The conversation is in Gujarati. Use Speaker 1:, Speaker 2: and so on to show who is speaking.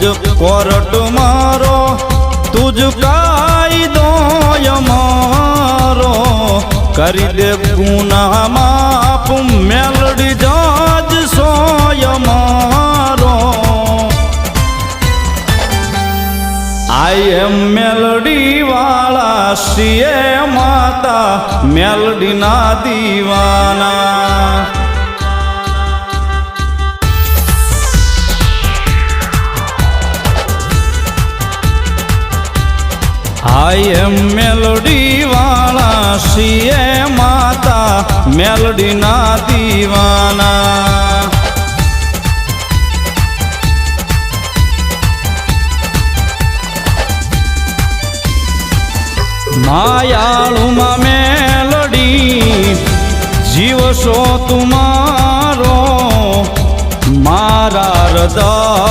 Speaker 1: તુજ કોરટ મારો તુજ કાયદો અમારો કરી દે ગુના માફ મેલડી જજ સોય મારો આઈ એમ મેલડી વાળા શ્રીએ માતા મેલડી ના દીવાના આઈ એમ મેલડી વાળા શ્રીએ માતા મેલડી ના દીવાના માયાળુમાં મેલડી જીવશો તુમારો મારા હૃદય